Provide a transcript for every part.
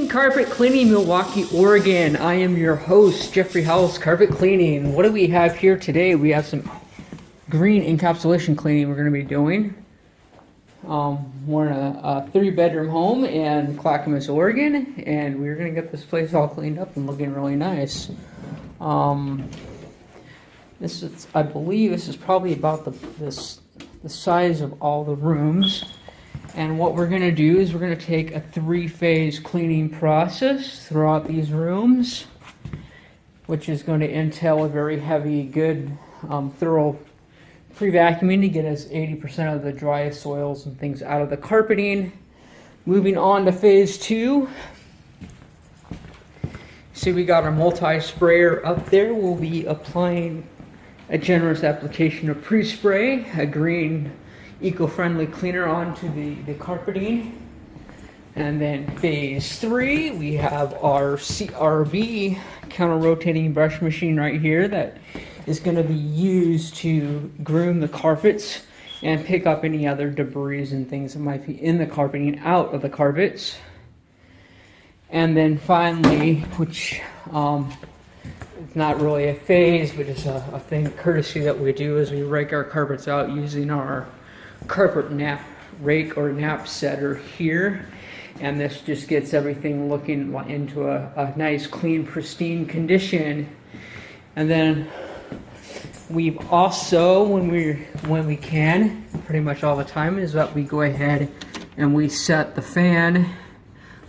Carpet Cleaning, Milwaukie, Oregon. I am your host, Jeffrey Howells, Carpet Cleaning. What do we have here today? We have some green encapsulation cleaning we're going to be doing. We're in a 3-bedroom home in Clackamas, Oregon, and we're going to get this place all cleaned up and looking really nice. This is, I believe, this is probably about the size of all the rooms. And what we're going to do is we're going to take a 3-phase cleaning process throughout these rooms, which is going to entail a very heavy, good, thorough pre-vacuuming to get us 80% of the driest soils and things out of the carpeting. Moving on to phase 2. See, we got our multi-sprayer up there. We'll be applying a generous application of pre-spray, a green eco-friendly cleaner onto the carpeting. And then phase 3, we have our CRB counter-rotating brush machine right here that is going to be used to groom the carpets and pick up any other debris and things that might be in the carpeting out of the carpets. And then finally, which it's not really a phase, but it's a thing courtesy that we do, is we rake our carpets out using our carpet nap rake or nap setter here, and this just gets everything looking into a nice, clean, pristine condition. And then we've also, when we can, pretty much all the time, is that we go ahead and we set the fan.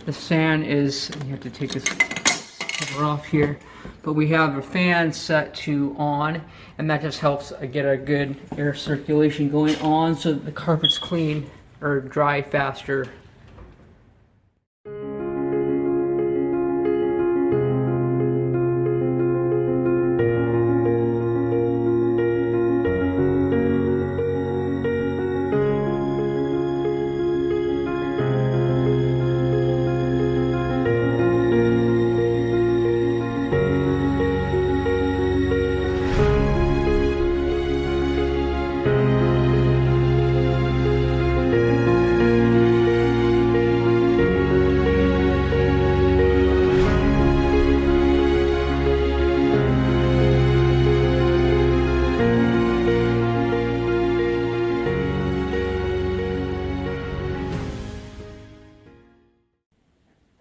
The fan is, you have to take this cover off here, but we have the fan set to on, and that just helps get a good air circulation going on so that the carpet's clean or dry faster.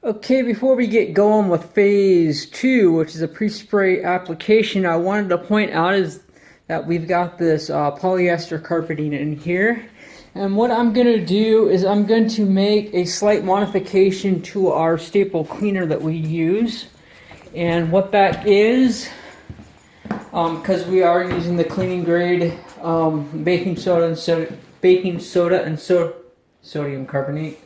Okay, before we get going with phase 2, which is a pre-spray application, I wanted to point out is that we've got this polyester carpeting in here. And what I'm going to do is I'm going to make a slight modification to our staple cleaner that we use. And what that is, because we are using the cleaning grade baking soda and sodium carbonate.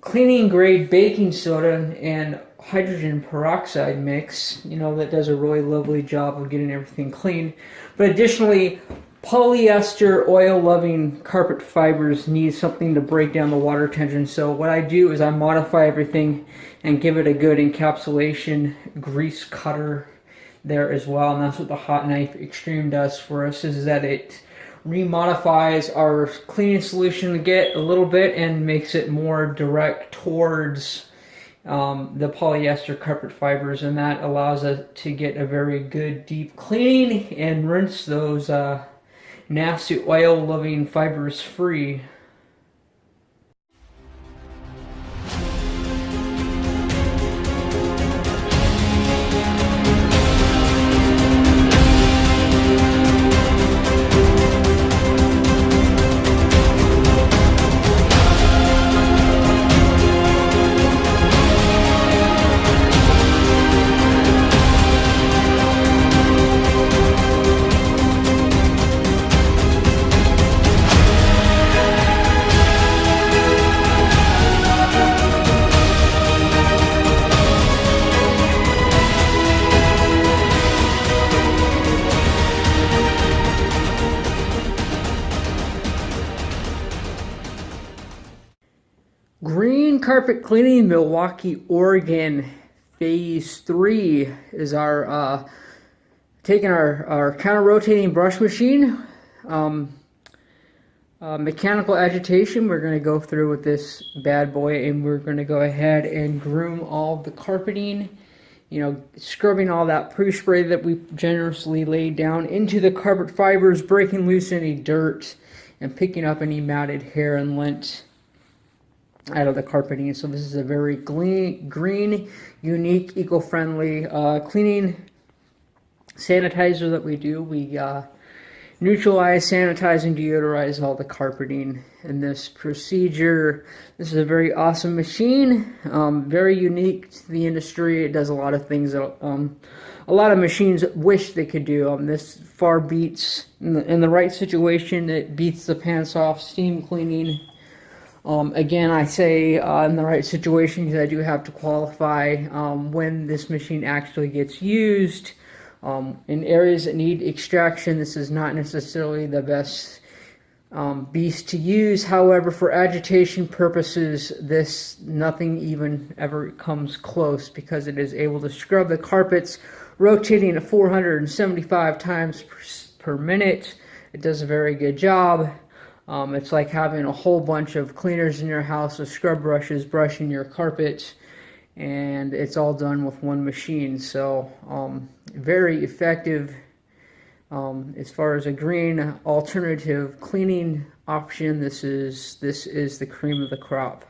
Cleaning grade baking soda and hydrogen peroxide mix, that does a really lovely job of getting everything clean. But additionally, polyester oil-loving carpet fibers need something to break down the water tension. So what I do is I modify everything and give it a good encapsulation grease cutter there as well. And that's what the Hot Knife Extreme does for us, is that it remodifies our cleaning solution to get a little bit and makes it more direct towards the polyester carpet fibers, and that allows us to get a very good deep cleaning and rinse those nasty oil-loving fibers free. Green Carpet Cleaning, Milwaukie, Oregon. Phase 3 is our taking our counter rotating brush machine, Mechanical agitation, we're going to go through with this bad boy, and we're going to go ahead and groom all the carpeting, scrubbing all that pre-spray that we generously laid down into the carpet fibers, breaking loose any dirt, and picking up any matted hair and lint out of the carpeting. So this is a very green, unique, eco-friendly cleaning sanitizer that we do. We neutralize, sanitize, and deodorize all the carpeting in this procedure. This is a very awesome machine, very unique to the industry. It does a lot of things that a lot of machines wish they could do. This far beats, in the right situation, it beats the pants off steam cleaning. Again, I say in the right situation because I do have to qualify when this machine actually gets used. In areas that need extraction, this is not necessarily the best beast to use. However, for agitation purposes, nothing even ever comes close, because it is able to scrub the carpets, rotating at 475 times per minute. It does a very good job. It's like having a whole bunch of cleaners in your house with scrub brushes brushing your carpet, and it's all done with one machine. So very effective as far as a green alternative cleaning option. This is the cream of the crop.